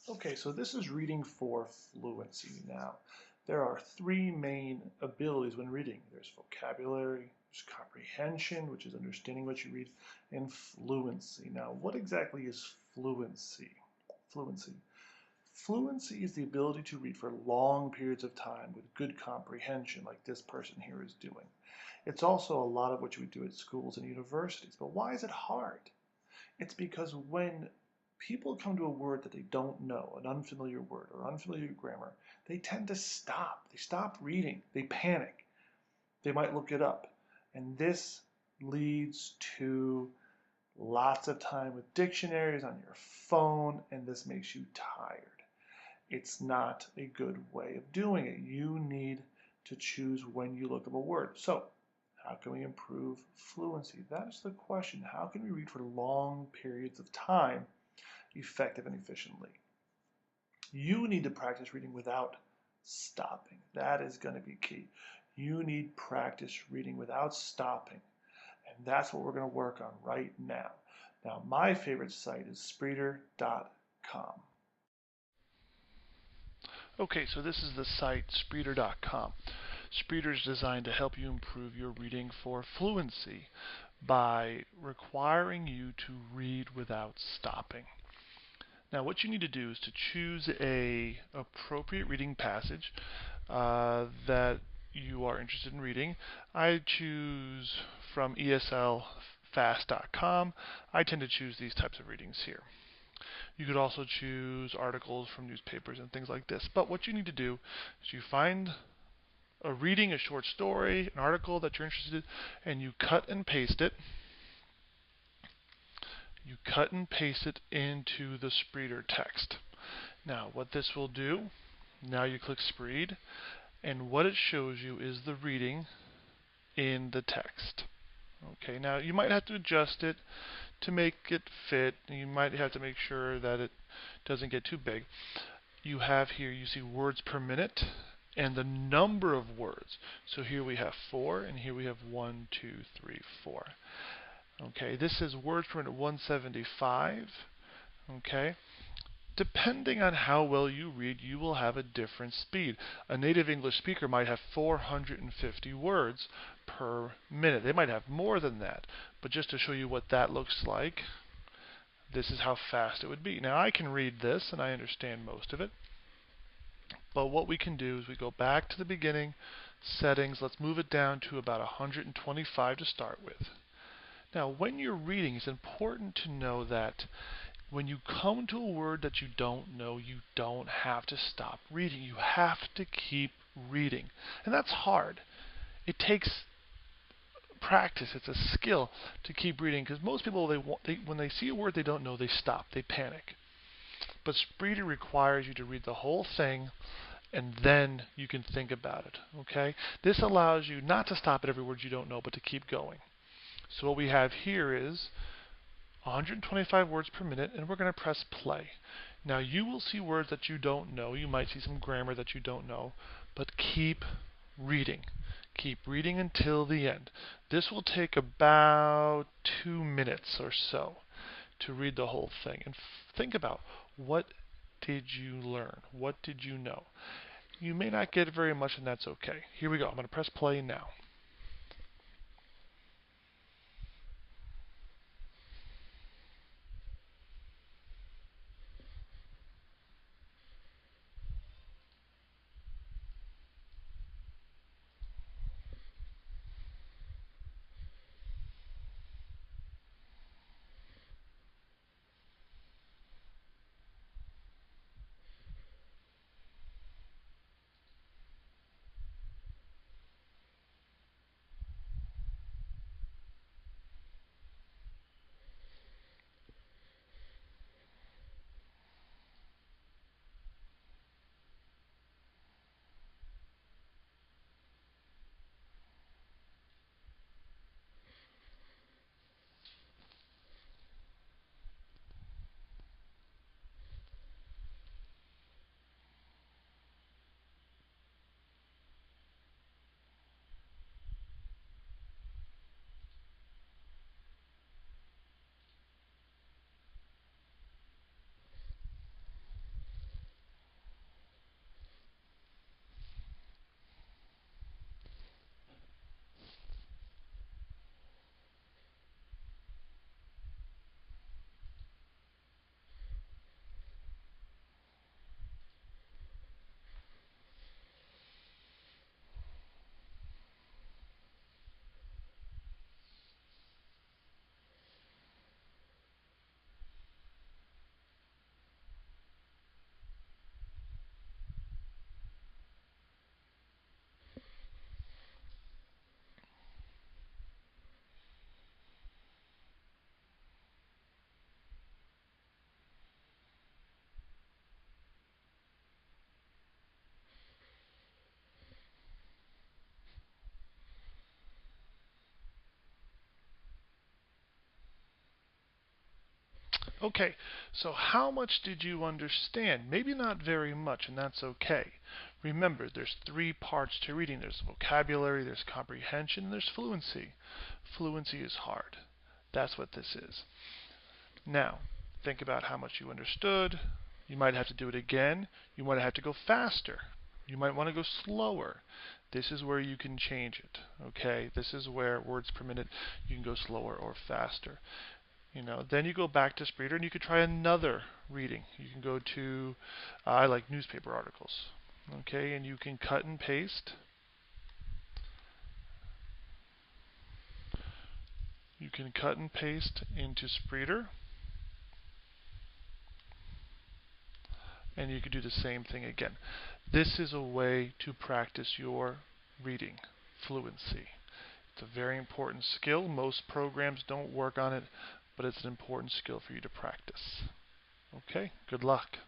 Okay, so this is reading for fluency. Now, there are three main abilities when reading. There's vocabulary, there's comprehension, which is understanding what you read, and fluency. Now, what exactly is fluency? Fluency. Fluency is the ability to read for long periods of time with good comprehension, like this person here is doing. It's also a lot of what you would do at schools and universities. But why is it hard? It's because when people come to a word that they don't know, an unfamiliar word or unfamiliar grammar, they tend to stop. They stop reading. They panic. They might look it up. And this leads to lots of time with dictionaries on your phone, and this makes you tired. It's not a good way of doing it. You need to choose when you look up a word. So, how can we improve fluency? That's the question. How can we read for long periods of time, effective and efficiently? You need to practice reading without stopping. That is going to be key. You need practice reading without stopping. And that's what we're going to work on right now. Now, my favorite site is Spreeder.com. Okay, so this is the site Spreeder.com. Spreeder is designed to help you improve your reading for fluency by requiring you to read without stopping. Now, what you need to do is to choose a appropriate reading passage that you are interested in reading. I choose from ESLfast.com. I tend to choose these types of readings here. You could also choose articles from newspapers and things like this. But what you need to do is you find a reading, a short story, an article that you're interested in, and you cut and paste it. You cut and paste it into the Spreeder text. Now, what this will do, now you click Spreed, and what it shows you is the reading in the text. Okay, now you might have to adjust it to make it fit. You might have to make sure that it doesn't get too big. You have here, you see words per minute and the number of words. So here we have 4, and here we have 1, 2, 3, 4. Okay, this is words per minute 175. Okay, depending on how well you read, you will have a different speed. A native English speaker might have 450 words per minute. They might have more than that, but just to show you what that looks like, this is how fast it would be. Now I can read this and I understand most of it, but what we can do is we go back to the beginning, settings, let's move it down to about 125 to start with. Now when you're reading, it's important to know that when you come to a word that you don't know, you don't have to stop reading. You have to keep reading. And that's hard. It takes practice. It's a skill to keep reading, because most people, when they see a word they don't know, they stop. They panic. But Spreeder requires you to read the whole thing, and then you can think about it. Okay? This allows you not to stop at every word you don't know, but to keep going. So what we have here is 125 words per minute, and we're going to press play. Now you will see words that you don't know. You might see some grammar that you don't know, but keep reading. Keep reading until the end. This will take about 2 minutes or so to read the whole thing. And think about, what did you learn? What did you know? You may not get very much, and that's okay. Here we go. I'm going to press play now. Okay, so how much did you understand? Maybe not very much, and that's okay. Remember, there's three parts to reading. There's vocabulary, there's comprehension, and there's fluency. Fluency is hard. That's what this is. Now, think about how much you understood. You might have to do it again. You might have to go faster. You might want to go slower. This is where you can change it. Okay, this is where words per minute you can go slower or faster. Then you go back to Spreeder and you could try another reading. You can go to, I like newspaper articles. Okay, and you can cut and paste. You can cut and paste into Spreeder. And you could do the same thing again. This is a way to practice your reading fluency. It's a very important skill. Most programs don't work on it, but it's an important skill for you to practice. Okay, good luck.